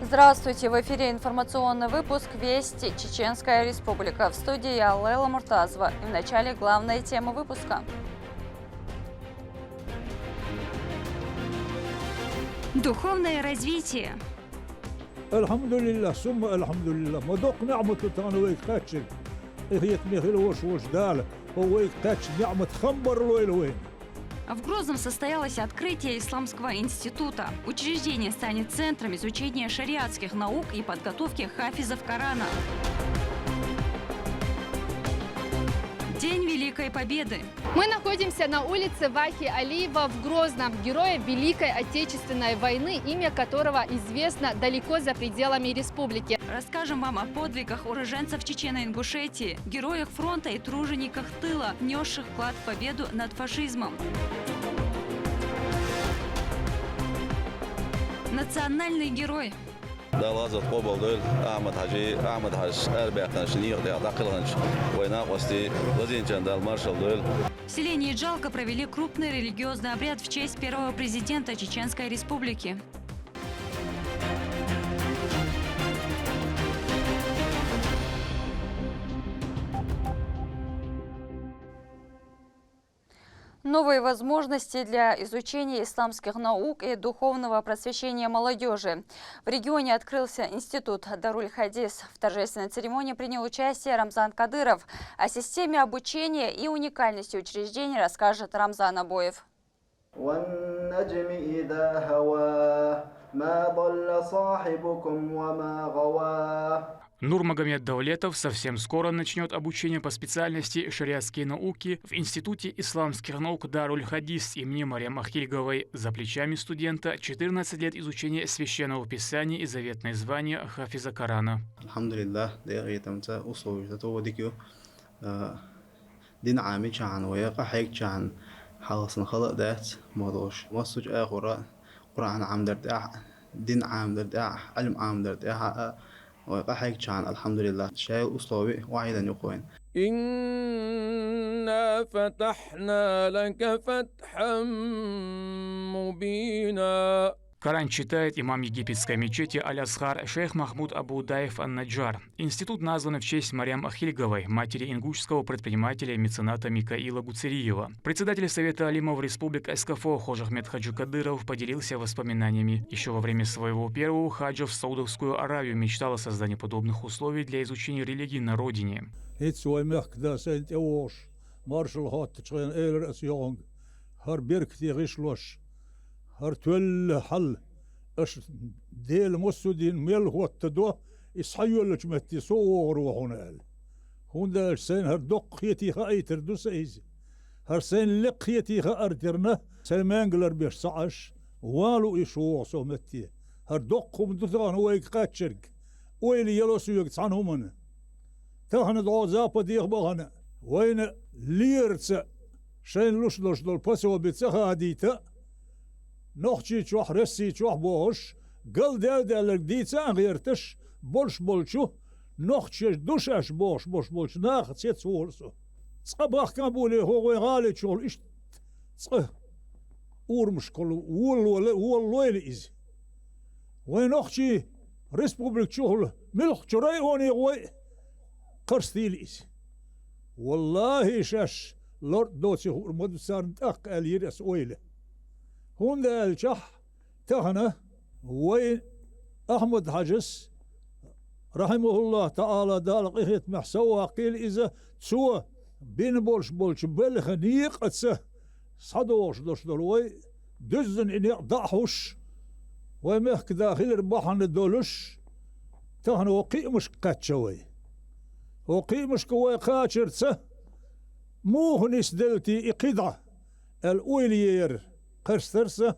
Здравствуйте! В эфире информационный выпуск «Вести. Чеченская Республика». В студии я, Лейла Муртазова. И в начале главные темы выпуска. Духовное развитие. Alhamdulillah, summa alhamdulillah. Мадок нعмة تانوي كاتشل. هي تميخيل وش دال. هو كاتش نعمة خمبر وين. В Грозном состоялось открытие Исламского института. Учреждение станет центром изучения шариатских наук и подготовки хафизов Корана. День Великой Победы. Мы находимся на улице Вахи Алиева в Грозном, героя Великой Отечественной войны, имя которого известно далеко за пределами республики. Расскажем вам о подвигах уроженцев Чечено-Ингушетии, героях фронта и тружениках тыла, несших вклад в победу над фашизмом. Национальный герой. دلازت قبل دول أحمد حاج أربعة شنيق ده عقلانش ويناقصتي وزين جندال مارشال دول. В селении Джалка провели крупный религиозный обряд в честь первого президента Чеченской Республики. Новые возможности для изучения исламских наук и духовного просвещения молодежи. В регионе открылся институт Даруль-Хадис. В торжественной церемонии принял участие Рамзан Кадыров. О системе обучения и уникальности учреждения расскажет Рамзан Абоев. Нурмагомед Даулетов совсем скоро начнет обучение по специальности шариатские науки в Институте исламских наук Даруль-Хадис имени Марьям Ахильговой. За плечами студента 14 лет изучения священного писания и заветное звание хафиза Корана. إنا فتحنا لك فتحا مبينا. Коран читает имам египетской мечети Аль-Асхар шейх Махмуд Абу-Удаев Ан-Наджар. Институт назван в честь Марьям Ахильговой, матери ингушского предпринимателя и мецената Микаила Гуцериева. Председатель Совета алимов Республик СКФО Хожахмед Хаджи Кадыров поделился воспоминаниями. Еще во время своего первого хаджа в Саудовскую Аравию мечтал о создании подобных условий для изучения религии на родине. هرتول حل اش ديل مسودين ميل هو التدو يصحيو لجمتي صور وهنال هون دا سين هردق يتي خاي تردو سيز هر سين لق يتي خاردرنا سلمانجلر بيش صعش والو يشو صومتي هردق هم دوتان هو يقاتشرق ويلي يلو سيوك تصانهمن تهنا دعو زابا ديخ بغنا وين ليرتس شين لوش دول بسوا بيتسخا هديتا نخشي تشوح رسي تشوح بوش قل دالك ديتا غيرتش بولش بولشو نخشي دوشاش بولش ناخد سيت سورسو صباح كابولي هو غالي شغل ايش اورمش كل والله إز وين نخشي ريسبوبليك شغل ملخ شراي هوني غوي قرستيل إز والله شاش لورد دوتي هو مدسار نتاق اليرس اويله هون دا الشح تهنا وين أحمد حجس رحمه الله تعالى دالق إخيت محسوى قيل إذا تسوى بين بولش بل خنيق أتسه صدوش دوش دلوي دزن إني ضحوش ومحك داخل رباحن الدولش تهنا وقيمش قاتشوي وقيمش كوي قاتشر تسه موهنس دلتي إقضع الأويلير قرسترسة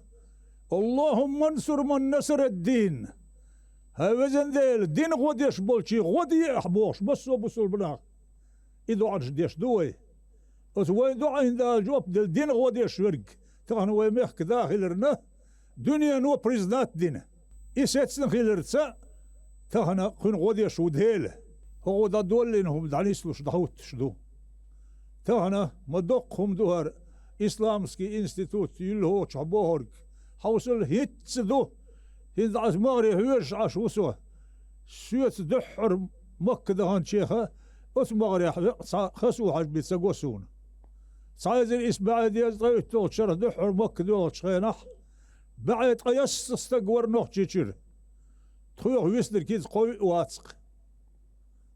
اللهم انصر من نصر الدين هاوزن ديل الدين غوديش بولشي غودي احبوش بسو البناغ إذا عرش ديش دوي وين دو عين دا الجواب ديل الدين غوديش ورق تغن ويميحك داخل رنا دنيا نو بريزنات دين إساتسن خيل رتسا تغن خين غوديش ودهيل هو دا دولينهم دعنيسلوش دهوت شدو تغن مدوقهم دوهر إسلامسكي إنستيتوت يلهو تشعبوهرك حوصل هيتسدو هند عز مغري هيش عش وسوه سويت دحر مكة دهان شيخة أس مغري خسو حج بيتسقوسون صايز الإسباع ديال طيب توشر دحر مكة دول شخينح بعد قيس استقور نوخ تشير تخيو ويسدر كيز قوي واتسق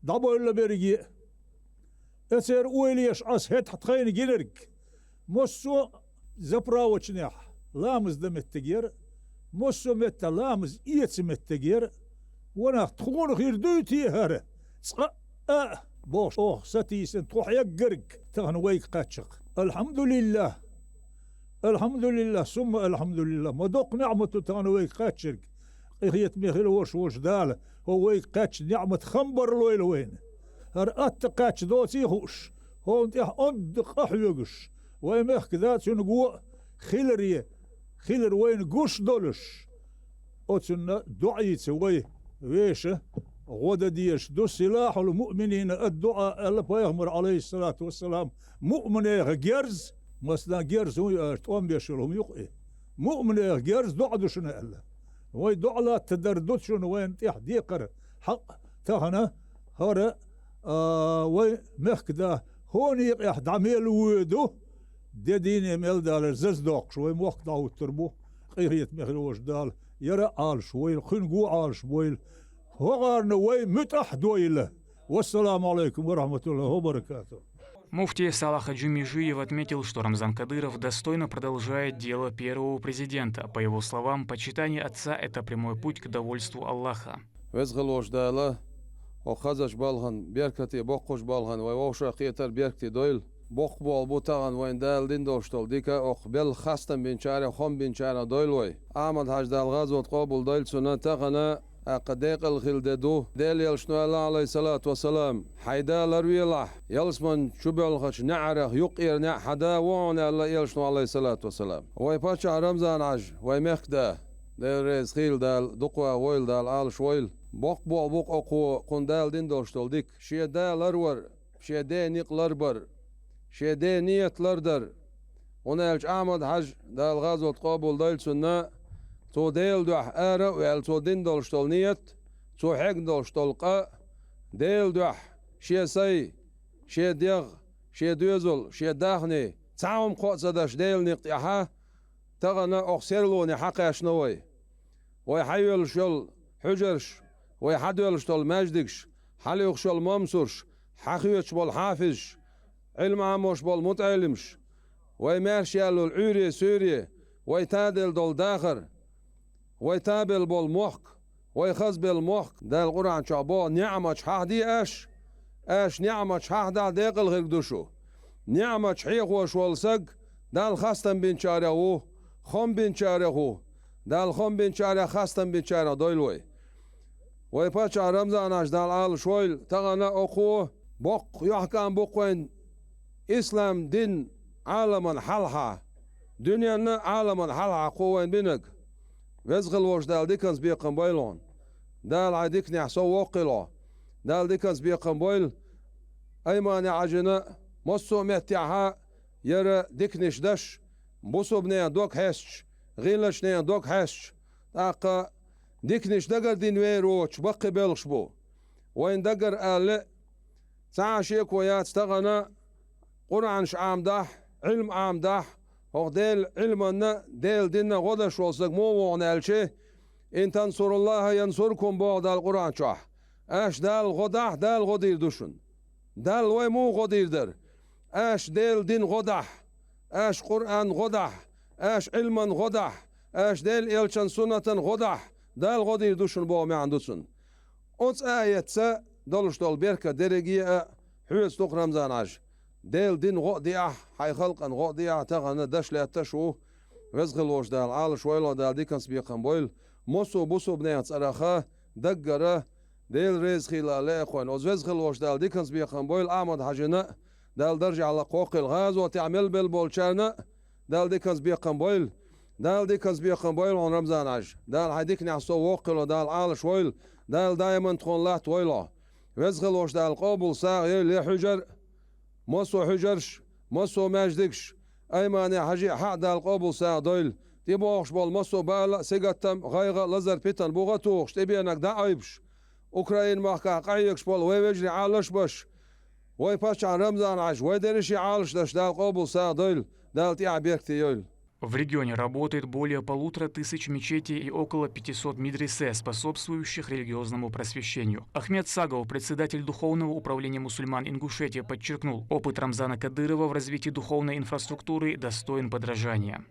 دابو إلا بيرجي أسير ويليش عس هت حتخين جينرك موسو زبرا وشنيح لامز دم التجير موسو متى لامز إيتس متجير وانا تخون غير دوتي هره سقا بوش ستيسن تروح يقرق تغنويك قاتشق الحمد لله الحمد لله ثم الحمد لله ما دوق نعمة تغنويك قاتشق قيت ميخيل وش دال هو قاتش نعمة خنبر لويل وين هرأت قاتش دوتي خوش هو انتح اندق احيوغش ويمخ كذا تنقو خيلر وين قوش دولش اوتنا دعي تسوي ويش غدا ديش دو سلاح المؤمنين الدعاء الله بيغمر عليه الصلاة والسلام مؤمن جرز مثلا جرز هو ارتوان بيشلهم يقئ مؤمن جرز دعا دوشنا الله وي دعا لا تدردد شنو وين تحديقر حق تهنا هرا وي مخدا هوني يحد عميل ويدو دي ديني ميل دال زز دوق شوي موقت داو تربو قيريت مخلوش دال يرى عال شوي خنقو عال شوي هو نوي متح دويله والسلام عليكم ورحمة الله وبركاته. Муфти Салах Джумижиев отметил, что Рамзан Кадыров достойно продолжает дело первого президента. По его словам, почитание отца – это прямой путь к довольству Аллаха. بوق بول بوتاغن وين دال دين دوشتول ديكا أخبل خاستن بين شارع خم بين شارع دويلوي أحمد حاج دال غازو تقابل دويل سنة تغنى أقديق الخلددو ديل يلشنو الله عليه الصلاة والسلام حيدا لرويلح يلسمن شبع الخش نعرخ يقير نع حدا وعنا الله يلشنو عليه الصلاة والسلام وي باشا رمزان عج وي مخدا ديل ريز خيل دال دقوا ويل دال آل شويل بوق بول بوق أقو قندال دين دوشتول ديك شي دال أرور شي دي نيق لربر شيدي نية لردر ونالج أحمد حج دال غازو تقابل دايل سنة تو ديل دوح آرا ويال تو دين دولشتول نية تو حق دولشتول قا ديل دوح شي سي شي ديغ شي دوزل شي داخني تعاوم قوة صداش ديل نقطعها تغنى أخسرلوني حقا شنوي ويحيول شول حجرش ويحدول شتول مجدكش حليوخ شول ممسورش حقيوش بول حافظش علم عموش بول متعلمش ويمارش يالو العوري سوري ويتادل دول داخر ويتابل بول محق ويخز بالمحق دا القرآن شعبو نعمة حاhdي اش نعمة حاhdي ديقل غير دوشو نعمة حيق وشوالسق دا الخاستن بين شارعو خم بين شارعو دا الخم بين شارع خاستن بين شارع دويلوي ويباشا رمزان اش دا العال شويل تغنى اخوه بوق يحكام بوقوين إسلام دين عالما حلحة دنيانا عالما حلحة قوين بينك وزغل وش دال ديكنز بيقن بيلون دال عديك نحسو وقلو دال ديكنز بيقن بيل أيمان عجنا مصو متعها يرى ديكنش دش بوسو بنيا دوك هشش غيلش نيا دوك هشش تاقا ديكنش دقر دين ويروش بقي بيلش بو وين دقر آل تعاشيك ويات تغنى قرآن عام دح علم عام دح هو ديل علمنا ديل دينا غدا شوصك مو وعنالشي إن تنصر الله ينصركم بعد القرآن شح أش دال غدح دال غدير دوشن دال وي مو غدير در أش ديل دين غدح أش قرآن غدح أش علما غدح أش ديل إلشان سنة غدح دال غدير دوشن بو ما عندوسن أوت آية سا دولش دول بيركا درجية حوز توق رمزان عج ديل دين غوديع حي خلقا غوديع تغنى دش لا تشو وزغل وش دال عال شويلو دال ديكنس بيقن بويل موسو بوسو بنيت صراخه دقره ديل ريز خلال اخوان وزغل وش دال ديكنس بيقن بويل احمد حجنا دال درجع على قوق الغاز وتعمل بالبولشانا دال ديكنس بيقن بويل دال ديكنس بيقن بويل on رمزان عج دال هيديك نحسو وقلو دال عال شويل دال دايما تكون لا تويلو وزغل وش دال قبول ساغ لي حجر مصو حجرش مصو ماجدكش أيماني حجي حق دال قبول ساعة دويل دي بوخش بالمسو بالا سيغتم غايغا لزر بيتن بوغاتوخش تبينك داعيبش اوكراين ماكا قايكش بول ويجري عالش باش وي باش عن رمضان عاش وي ديرشي عالش داش دال قبل سادل دال تي عبيكتي يول. В регионе работает более 1500 мечетей и около 500 медресе, способствующих религиозному просвещению. Ахмед Сагов, председатель Духовного управления мусульман Ингушетии, подчеркнул, опыт Рамзана Кадырова в развитии духовной инфраструктуры достоин подражания.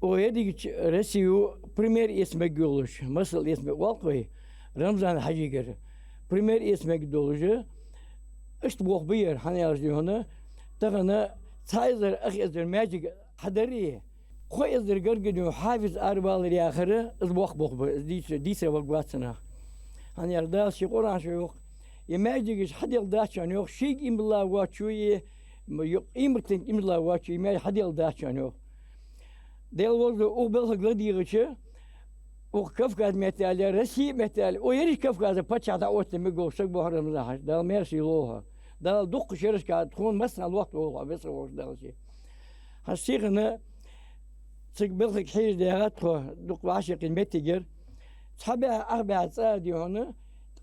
ويديك رسيو بريمير اسمك جولش مثل اسمك واقعي رمضان حجيجر بريمير اسمك دولجة اشتبوخ بير حنيارجي هنا تغنى تايزر اخي ازر ماجيك حضريه خوي ازر قرقدو حافظ اربال رياخره ازبوخ بوخ ديسا وقواتنا حنيار داس قران شيوخ يماجيك حديل داشان يوخ شيك ام الله واتشوي يمرتن ام الله واتشوي ما حديل داشان يوخ Deel wordt ook wel gegladiërtje, ook Kafka's metaal, Russie metaal. O hier is Kafka's patchada ooit met go stuk behoren daar. Daar meer siloha. Daar doek geschreven gaat gewoon massaal wacht over wissel wordt daar zie. Als zeggen zich belgisch hees de gaat doek was ik in metiger. Sabah arbeit die hone.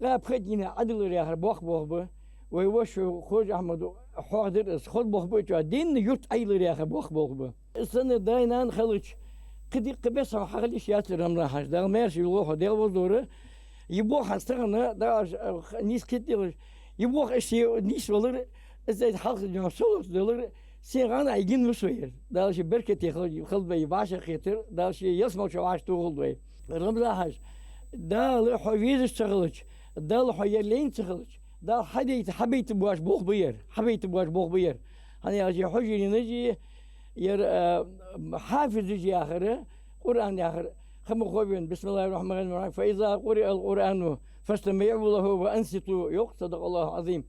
Ga predina adel ya boch boch. ويوش خوج أحمد حاضر خد بخبوش دين يرت أيلر يا بخبوخ السنة داينان خلج قدي قبس حقليش ياسر رمضان حاج ده ماشي يروح ده وزوره يبوخ استغنى ده نيس كتير يبوخ إشي نيس ولر إزاي حق اليوم سولف دولار سيغانا يجين مسوير ده شيء بركة يخل بي باشا خيتر ده شيء يسمع شو عاش تقول بي رمضان حاج ده لحويز استغلج ده لحيلين استغلج ده حبيت بواش بوخ بير حبيت بواش بوخ بير أنا أجي حجي نجي ير حافظ يجي آخره قرآن آخر خم خوبين بسم الله الرحمن الرحيم فإذا قرئ القرآن فاستمعوا له وأنصتوا يق صدق الله العظيم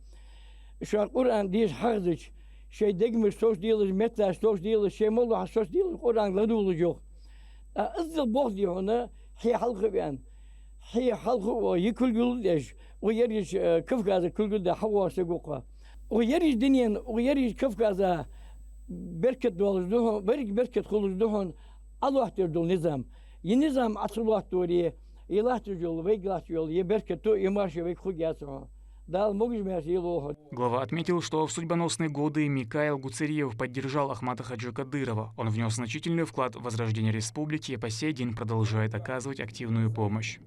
شو القرآن ديش حفظج شيء دقمر سوش ديلش متى سوش ديلش شيء مولع سوش ديلش القرآن لدول جو أزل بوخ دي هنا هي حلقة بيان هي حلقة ويكل جلدش ويريش كيف هذا كل جلد حوا سجوقها ويريش دنيا ويريش كيف هذا بركة دول دهون بركة خلوش دهون الله تردول نظام ينظام عصر الله توريه يلاح تجول ويجلاح تجول يبركة تو يمارش ويخوج ياسره. Глава отметил, что в судьбоносные годы Микаил Гуцериев поддержал Ахмата Хаджи Кадырова. Он внес значительный вклад в возрождение республики и по сей день продолжает оказывать активную помощь.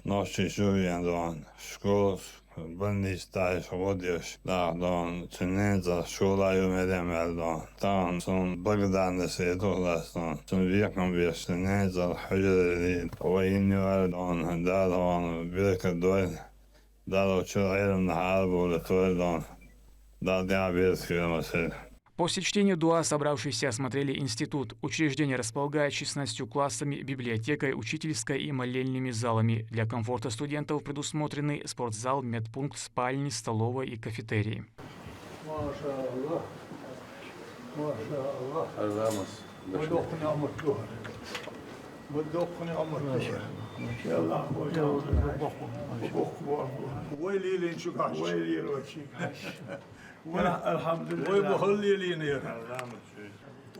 Ночи живем дон, школа, больница, водишь, да, дон, чиненza, школа юмедем дон, там сон благодарность идолас дон, сон веком веш, чиненza, хужери, воиню дон, да дон, велика дой, да учил на харбу, то дон, да диабетский массе. После чтения дуа собравшиеся осмотрели институт. Учреждение располагает 16 классами, библиотекой, учительской и молельными залами. Для комфорта студентов предусмотрены спортзал, медпункт, спальни, столовая и кафетерии. الحمد لله ويبخلي لي نير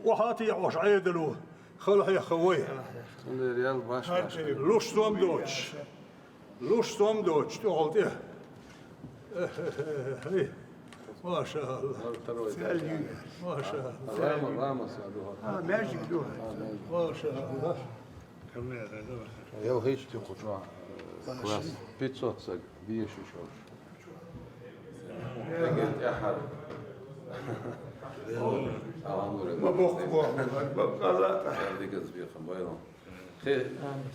وحاتي عوش عيدلو خلها يا خوي لوش توم دوتش تقول ايه ما شاء الله ما شاء الله ماشي ما شاء الله يا هيك تقول كلاس بيتزا سك بيشو شوش لقيت أحد ما بوخ بقى هذيك الزبير خمبايلهم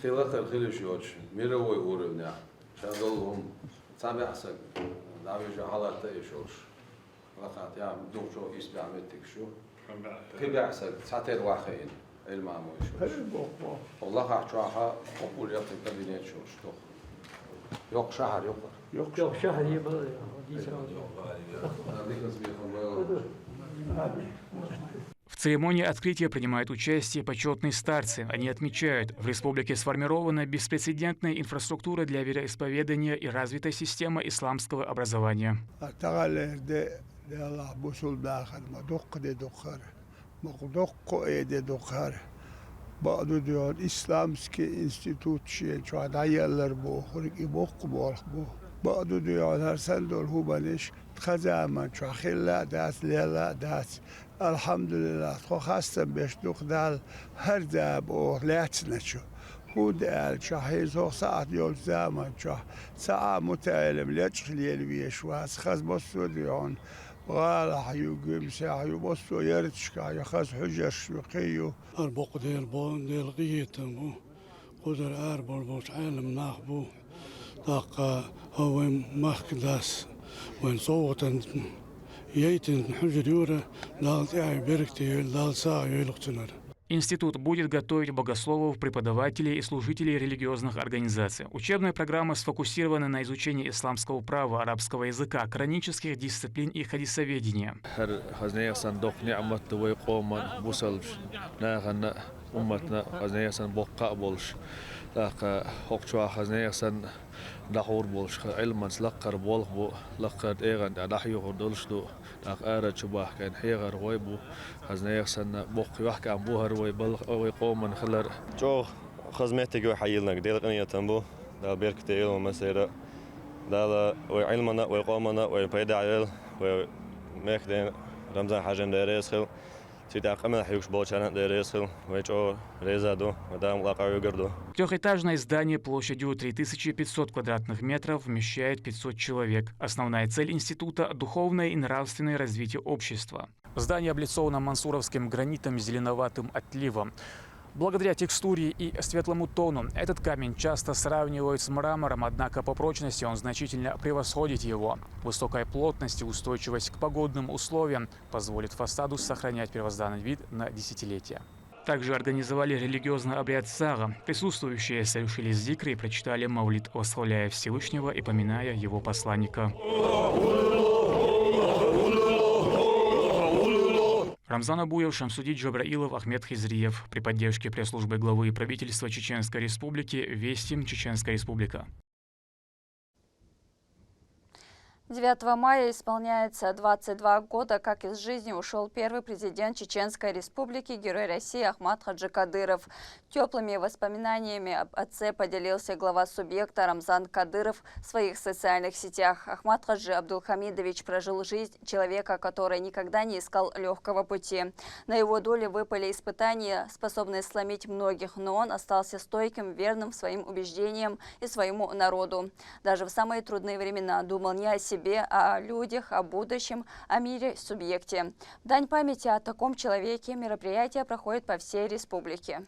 خلاص الخليش يوش ميروي ورنا شغلهم سامع حسك دعوة حالات تيشوش لقات يا دوشو يسمع متك شو تبع حسك ساتر واخين علم عموش والله حشوها قبول يطلع كابينيت شو yok şehir yok. Yok şehir يبقى В церемонии открытия принимают участие почетные старцы. Они отмечают, в республике сформирована беспрецедентная инфраструктура для вероисповедания и развитая система исламского образования. بعضو دیار اسلامسکی انستیتوت شیه چواد عیالر بو خورکی بو قبول بو بعضو دیار هر سندول هو بنش خزامن چو خیلی دست لیلا دست الحمدلله خو خستم بهش دختر هر دب او لات نشو هو دال شهیز هو ساعت یول زمان چو ساعت متعلم لیچ خلیل بیش واس خز بسودیان ولا حيوقيم ساحيو بصو يرتشكا يخاز حجر شوقيو أربق ديال بون ديال قيتم قدر أربع بوش عالم ناخبو داق هو مخداس وين صوتا ييتن حجر يورا دال تعي بركتي دال ساعي يلقتنر. Институт будет готовить богословов, преподавателей и служителей религиозных организаций. Учебная программа сфокусирована на изучении исламского права, арабского языка, коранических дисциплин и хадисоведения. دحور بولش علما لقر بولخ بو لقر ايغان دحيو دولش دو داق ارا شباه كان حيغر ويبو خزنا يخسن بوق يحكي عن بوهر ويقوم من خلر جو خزمتي جو حيلنا ديل قنيه تنبو دا بيركتي يوم مسيره دا وعلمنا ويقومنا ويبيدعيل وميخدين رمضان حاجم دايريس خل Трехэтажное здание площадью 3500 квадратных метров вмещает 500 человек. Основная цель института – духовное и нравственное развитие общества. Здание облицовано мансуровским гранитом с зеленоватым отливом. Благодаря текстуре и светлому тону этот камень часто сравнивают с мрамором, однако по прочности он значительно превосходит его. Высокая плотность и устойчивость к погодным условиям позволит фасаду сохранять первозданный вид на десятилетия. Также организовали религиозный обряд сага. Присутствующие совершили зикры и прочитали мавлид, восхваляя Всевышнего и поминая его посланника. Рамзан Абуев, Шамсудин Джабраилов, Ахмед Хизриев. При поддержке пресс-службы главы правительства Чеченской Республики «Вести. Чеченская Республика». 9 мая исполняется 22 года, как из жизни ушел первый президент Чеченской Республики, герой России Ахмад Хаджи Кадыров. Теплыми воспоминаниями об отце поделился глава субъекта Рамзан Кадыров в своих социальных сетях. Ахмад Хаджи Абдулхамидович прожил жизнь человека, который никогда не искал легкого пути. На его доле выпали испытания, способные сломить многих, но он остался стойким, верным своим убеждениям и своему народу. Даже в самые трудные времена думал не о себе, о людях, о будущем, о мире, субъекте. В дань памяти о таком человеке мероприятие проходит по всей республике.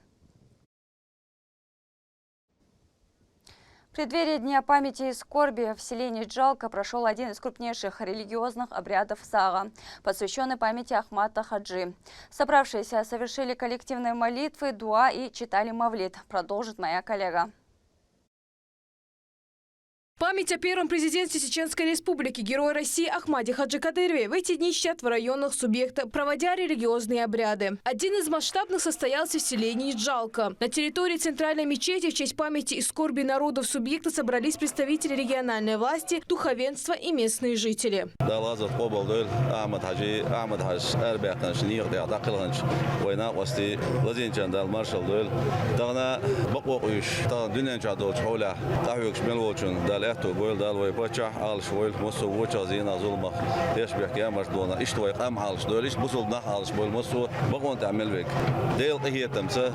В преддверии Дня памяти и скорби в селении Джалка прошел один из крупнейших религиозных обрядов сага, посвященный памяти Ахмада Хаджи. Собравшиеся совершили коллективные молитвы, дуа и читали мавлид. Продолжит моя коллега. Память о первом президенте Чеченской Республики, герое России Ахмаде Хаджи Кадырове в эти дни чтят в районах субъекта, проводя религиозные обряды. Один из масштабных состоялся в селении Джалка. На территории центральной мечети в честь памяти и скорби народов субъекта собрались представители региональной власти, духовенства и местные жители. تو بول دال وي بچا على شويل مصو وچا زينا ظلمه ايش بيحكي يا مردونا ايش توي قام على دول ايش بوصل نح على بول مصو بقون تعمل بك ديل هي تمسه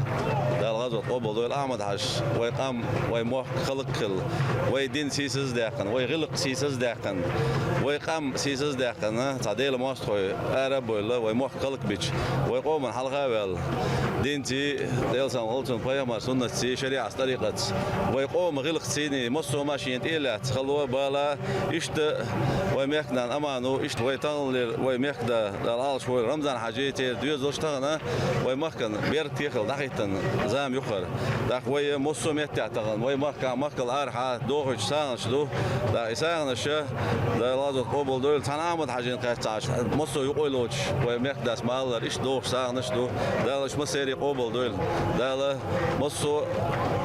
دال غزو قبل دول احمد حش وي قام وي مو خلق خل وي دين سيسز داخن وي غلق سيسز داخن وي قام سيسز داخن تعديل ماستوي عرب ولا وي مو خلق بيش وي قوم حلقه ويل دينتي ديل سان هولتون بايا ما سنه سي شريعه طريقه وي قوم غلق سيني مصو ماشي انت عائلات خلوا بالا إشت ويمكنا أمانو إشت ويتنل ويمكدا العالش وي رمضان حاجيتي ديوز اشتغلنا ويمكن بيرت يخل دحيتن زام يخر داك وي مصو متعتغن ويمكن مكل أرحا دوغش سانش دو دا إسانش دا لازم قبل دول تنامد حاجين قاعد مصو يقولوش ويمكدا اسمال إيش دوغ سانش دو دا لش مسيري قبل دول دا مصو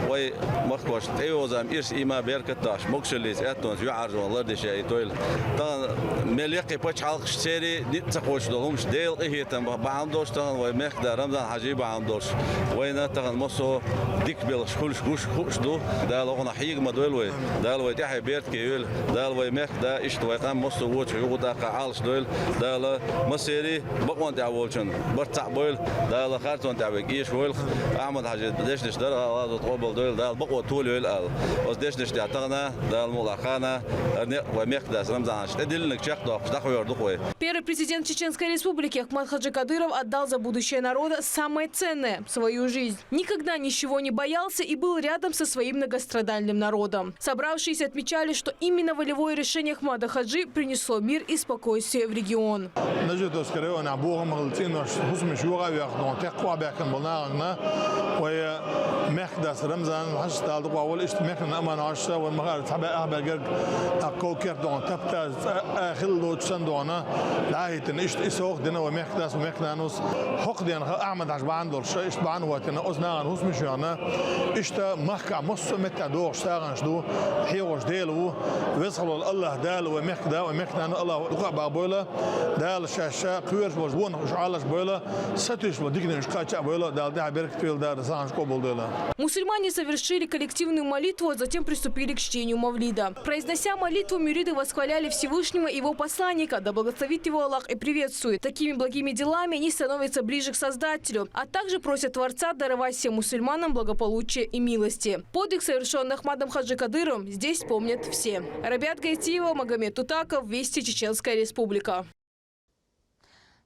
وي مخوش تيوزام إيش إما بيركتاش مكشليس أتونس يعرجون الله دشي تويل تان مليقي بتش حلقش سيري نتقوش دولهمش ديل إيه تام بعمدوش تان ويمكدا رمضان حاجي بعمدوش وين تان مصو ديك بيلش كلش دو دا لغنا حيق ما دول دا لو تحي بيرت كيول دا لو يمكدا إيش تويقام مصو وش يقودا قعالش دول دا لا مسيري بقوان تعولشن برتع بول دا لا خارتون تعبك إيش ويل أحمد حاجي دش در هذا طوبل دول دا بقوة طول يول أز دش تعتقنا دا الملاقانا ويمكدا رمضان أدلنك شق دق دخوي دخوي. Первый президент Чеченской Республики Ахмад Хаджи Кадыров отдал за будущее народа самое ценное – свою жизнь. Никогда ничего не боялся и был рядом со своим многострадальным народом. Собравшиеся отмечали, что именно волевое решение Ахмада Хаджи принесло мир и спокойствие в регион. لاهيتن إشت إسوق دنا ومحدث ومحنانوس حق دين أحمد عجبان دول شيء إشت بعن وقتنا أزنان هوس مشيانا إشت محكا مص متى دور شتاغنش دو حيوش ديلو ويصلوا الله دال ومحدا ومحنان الله وقع بولا دال شاشة كويرش وجبون وشعالش بولا ستوش وديكنا شقاچا بولا دال ده برك فيل دار سانش قبول دولا. Мусульмане совершили коллективную молитву, а затем приступили к чтению Мавлида. Произнося молитву, мюриды восхваляли Всевышнего и его посланника, да благословит его Аллах и приветствует. Такими благими делами они становятся ближе к Создателю, а также просят Творца даровать всем мусульманам благополучие и милости. Подвиг, совершенный Ахмадом Хаджи Кадыровым, здесь помнят все. Рабиат Гайтиева, Магомед Тутаков, Вести, Чеченская Республика.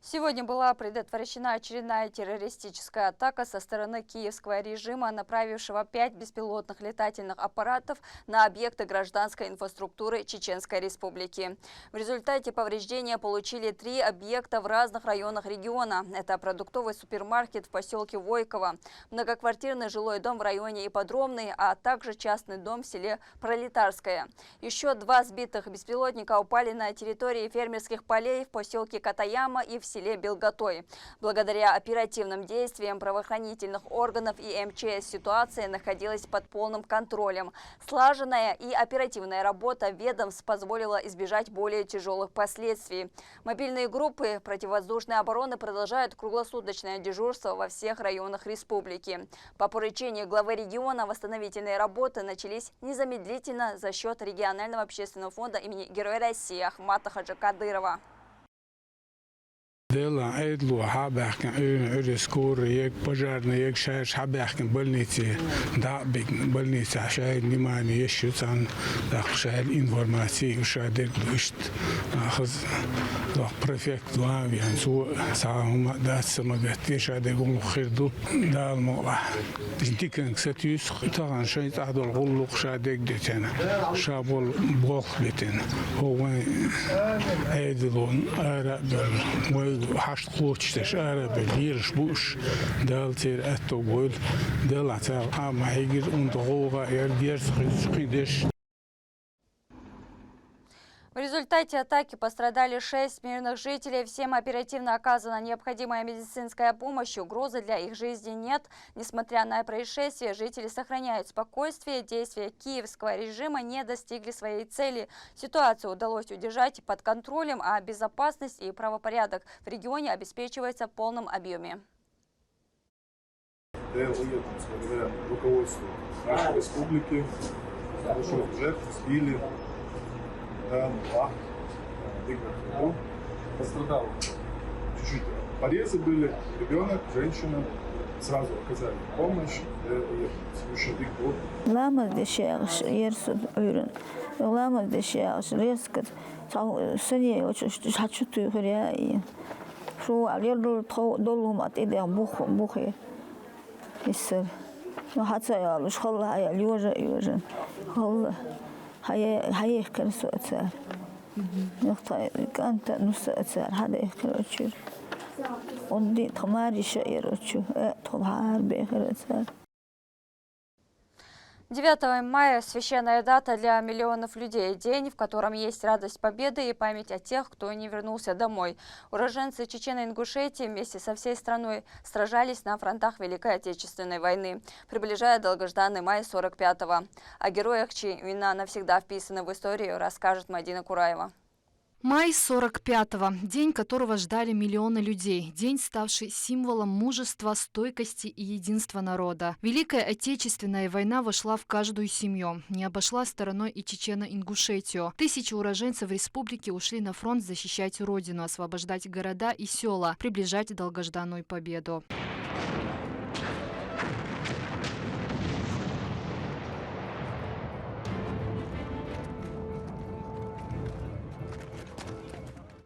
Сегодня была предотвращена очередная террористическая атака со стороны киевского режима, направившего 5 беспилотных летательных аппаратов на объекты гражданской инфраструктуры Чеченской Республики. В результате повреждения получили 3 объекта в разных районах региона. Это продуктовый супермаркет в поселке Войково, многоквартирный жилой дом в районе Ипподромный, а также частный дом в селе Пролетарское. Еще 2 сбитых беспилотника упали на территории фермерских полей в поселке Катаяма и в селе Белготой. Благодаря оперативным действиям правоохранительных органов и МЧС ситуация находилась под полным контролем. Слаженная и оперативная работа ведомств позволила избежать более тяжелых последствий. Мобильные группы противовоздушной обороны продолжают круглосуточное дежурство во всех районах республики. По поручению главы региона восстановительные работы начались незамедлительно за счет регионального общественного фонда имени Героя России Ахмада Хаджи Кадырова. دلا عيدلو حابحكن أرسكور يك بجارنا يك شاش حابحكن بلنيتي دعبك بلنيتي عشان نماني يشوتان داخل شاهد إنفورماتي وشادك دوشت أخذ داخل بريفكت دوامي يعني سوء ساهم دات سمجت يشادك يقول خير دو دال موضع تنتيكن كساتيوس طبعا شيء تعدل غلق شادك ديتنا شابول بوخ ديتنا هو عيدلون آراء حشت خوشتش عربي ليرش بوش دالتير أتو بول دالتير عم هيجر وندغوغا يرديرس خيدش. В результате атаки пострадали 6 мирных жителей. Всем оперативно оказана необходимая медицинская помощь. Угрозы для их жизни нет. Несмотря на происшествие, жители сохраняют спокойствие. Действия киевского режима не достигли своей цели. Ситуацию удалось удержать под контролем, а безопасность и правопорядок в регионе обеспечивается в полном объеме. Благодаря руководству нашей республики, большой бюджет, сбили. Пострадал чуть-чуть. Порезы были, ребенок, женщина. Сразу оказали помощь. Лама дешевш, ерсуд уйрен. Лама дешевш, резко. Сани очень хочу ты гряи. Шо алерлу долумат идем бухе. Иссер. Но хацая луш халла я лёжа. Халла. هاي كرسو أتسار نقطة كانت نص أتسار هذا يخرجوا ودي تماري شيء يرجوا تبهار بيخر أتسار. 9 мая – священная дата для миллионов людей. День, в котором есть радость победы и память о тех, кто не вернулся домой. Уроженцы Чечено-Ингушетии вместе со всей страной сражались на фронтах Великой Отечественной войны, приближая долгожданный май 45-го. О героях, чьи имена навсегда вписаны в историю, расскажет Мадина Кураева. Май 45-го, день которого ждали миллионы людей, день, ставший символом мужества, стойкости и единства народа. Великая Отечественная война вошла в каждую семью, не обошла стороной и Чечено-Ингушетию. Тысячи уроженцев республики ушли на фронт защищать родину, освобождать города и села, приближать долгожданную победу.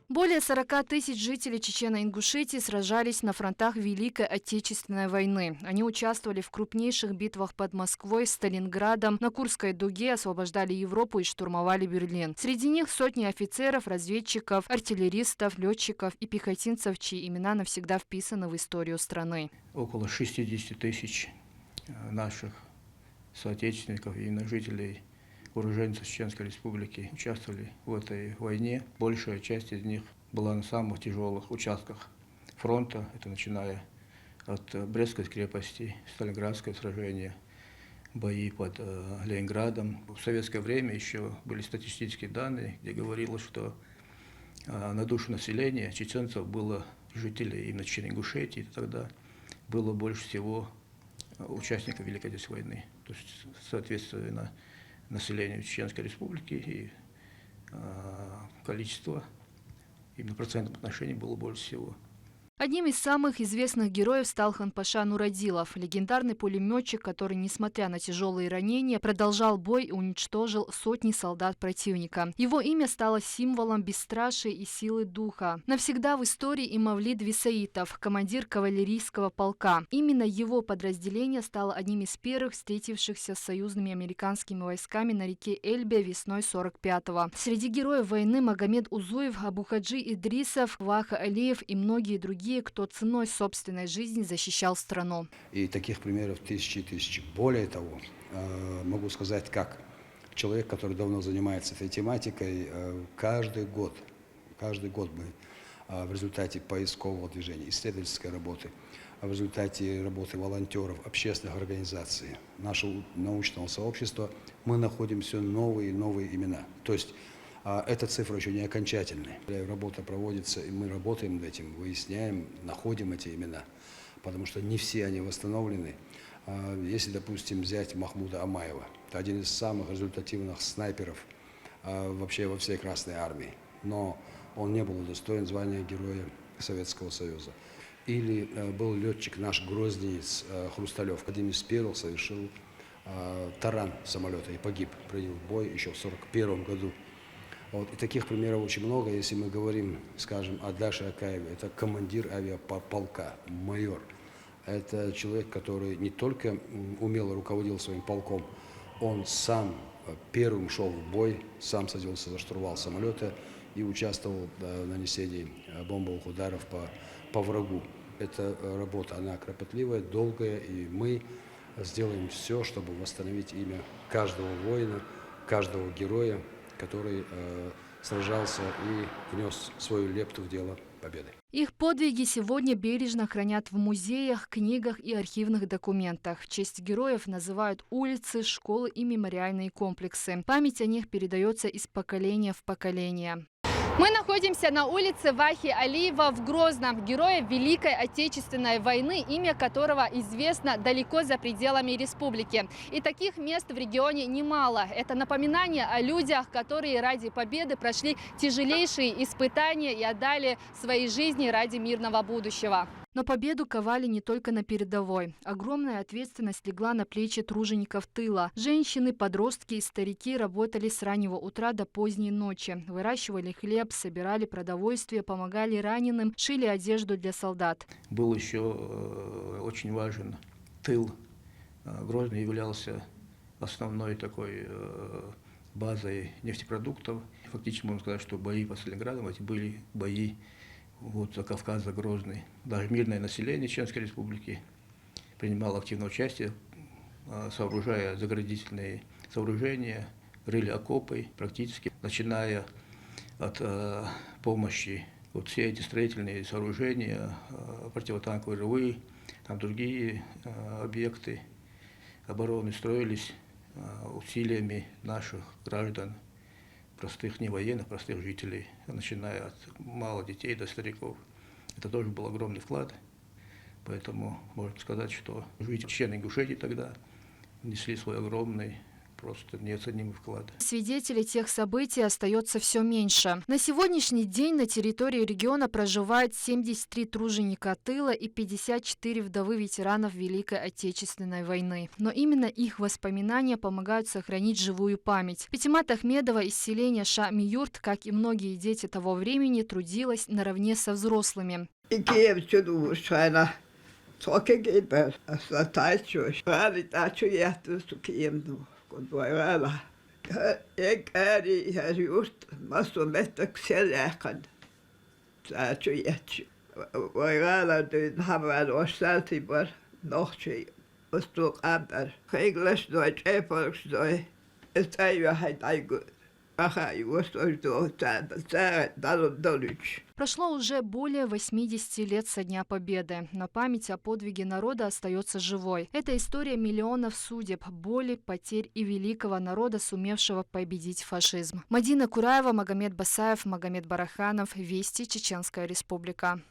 Более 40 тысяч жителей Чечено-Ингушетии сражались на фронтах Великой Отечественной войны. Они участвовали в крупнейших битвах под Москвой, Сталинградом, на Курской дуге, освобождали Европу и штурмовали Берлин. Среди них сотни офицеров, разведчиков, артиллеристов, летчиков и пехотинцев, чьи имена навсегда вписаны в историю страны. Около 60 тысяч наших соотечественников и жителей уроженцев Чеченской Республики участвовали в этой войне. Большая часть из них была на самых тяжелых участках фронта. Это начиная от Брестской крепости, Сталинградское сражение, бои под Ленинградом. В советское время еще были статистические данные, где говорилось, что на душу населения чеченцев было, жителей именно Чечено-Ингушетии, тогда было больше всего участников Великой Отечественной войны. То есть, соответственно, населению Чеченской Республики и количество, именно процентном отношении было больше всего. Одним из самых известных героев стал Ханпаша Нурадилов, легендарный пулеметчик, который, несмотря на тяжелые ранения, продолжал бой и уничтожил сотни солдат противника. Его имя стало символом бесстрашия и силы духа. Навсегда в истории и Мавлид Висаитов, командир кавалерийского полка. Именно его подразделение стало одним из первых встретившихся с союзными американскими войсками на реке Эльбе весной 45-го. Среди героев войны Магомед Узуев, Абухаджи Идрисов, Ваха Алиев и многие другие, кто ценой собственной жизни защищал страну. И таких примеров тысячи и тысячи. Более того, могу сказать, как человек, который давно занимается этой тематикой, каждый год мы в результате поискового движения, исследовательской работы, в результате работы волонтеров, общественных организаций, нашего научного сообщества, мы находим все новые и новые имена. То есть эта цифра еще не окончательная. Работа проводится, и мы работаем над этим, выясняем, находим эти имена, потому что не все они восстановлены. Если, допустим, взять Махмуда Амаева, это один из самых результативных снайперов вообще во всей Красной Армии, но он не был удостоен звания Героя Советского Союза. Или был летчик наш грозненец Хрусталев, один из первых совершил таран самолета и погиб, принял бой еще в 1941 году. Вот. И таких примеров очень много. Если мы говорим, скажем, о Даше Акаеве, это командир авиаполка, майор. Это человек, который не только умело руководил своим полком, он сам первым шел в бой, сам садился за штурвал самолета и участвовал в нанесении бомбовых ударов по врагу. Эта работа, она кропотливая, долгая, и мы сделаем все, чтобы восстановить имя каждого воина, каждого героя, который сражался и внес свою лепту в дело победы. Их подвиги сегодня бережно хранят в музеях, книгах и архивных документах. В честь героев называют улицы, школы и мемориальные комплексы. Память о них передается из поколения в поколение. Мы находимся на улице Вахи Алиева в Грозном, героя Великой Отечественной войны, имя которого известно далеко за пределами республики. И таких мест в регионе немало. Это напоминание о людях, которые ради победы прошли тяжелейшие испытания и отдали свои жизни ради мирного будущего. Но победу ковали не только на передовой. Огромная ответственность легла на плечи тружеников тыла. Женщины, подростки и старики работали с раннего утра до поздней ночи. Выращивали хлеб, собирали продовольствие, помогали раненым, шили одежду для солдат. Был еще очень важен тыл. Грозный являлся основной такой базой нефтепродуктов. Фактически можно сказать, что бои под Сталинградом эти были бои вот, за Кавказ, за Грозный. Даже мирное население Чеченской Республики принимало активное участие, сооружая заградительные сооружения, рыли окопы, практически начиная от помощи. Вот все эти строительные сооружения, противотанковые рвы, там другие объекты обороны строились усилиями наших граждан, простых не военных, простых жителей, начиная от малых детей до стариков. Это тоже был огромный вклад. Поэтому можно сказать, что жители Чечен-Ингушетии тогда внесли свой огромный, просто неоценимый вклад. Свидетелей тех событий остается все меньше. На сегодняшний день на территории региона проживает 73 труженика тыла и 54 вдовы ветеранов Великой Отечественной войны. Но именно их воспоминания помогают сохранить живую память. Пятимат Ахмедова из селения Ша-Миюрт, как и многие дети того времени, трудилась наравне со взрослыми. Прошло уже более 80 лет со Дня Победы, но память о подвиге народа остается живой. Это история миллионов судеб, боли, потерь и великого народа, сумевшего победить фашизм. Мадина Кураева, Магомед Басаев, Магомед Бараханов. Вести, Чеченская Республика.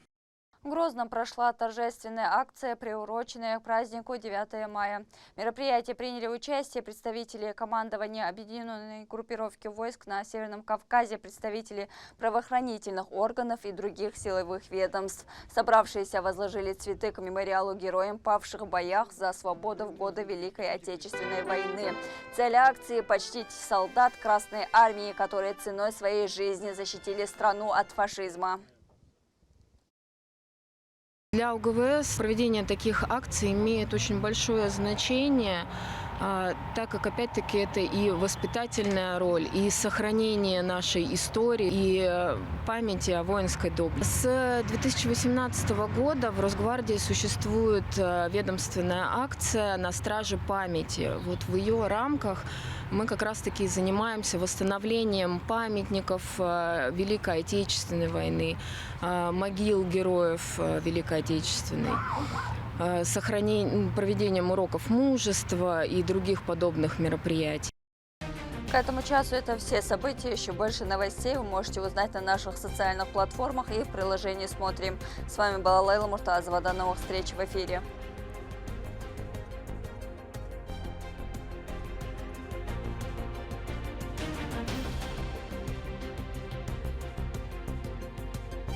В Грозном прошла торжественная акция, приуроченная к празднику 9 мая. В мероприятии приняли участие представители командования объединенной группировки войск на Северном Кавказе, представители правоохранительных органов и других силовых ведомств. Собравшиеся возложили цветы к мемориалу героям, павших в боях за свободу в годы Великой Отечественной войны. Цель акции – почтить солдат Красной Армии, которые ценой своей жизни защитили страну от фашизма. Для УГВС проведение таких акций имеет очень большое значение, так как, опять-таки, это и воспитательная роль, и сохранение нашей истории, и памяти о воинской доблести. С 2018 года в Росгвардии существует ведомственная акция «На страже памяти». Вот в ее рамках мы как раз-таки занимаемся восстановлением памятников Великой Отечественной войны, могил героев Великой Отечественной, проведением уроков мужества и других подобных мероприятий. К этому часу это все события. Еще больше новостей вы можете узнать на наших социальных платформах и в приложении «Смотрим». С вами была Лейла Муртазова. До новых встреч в эфире.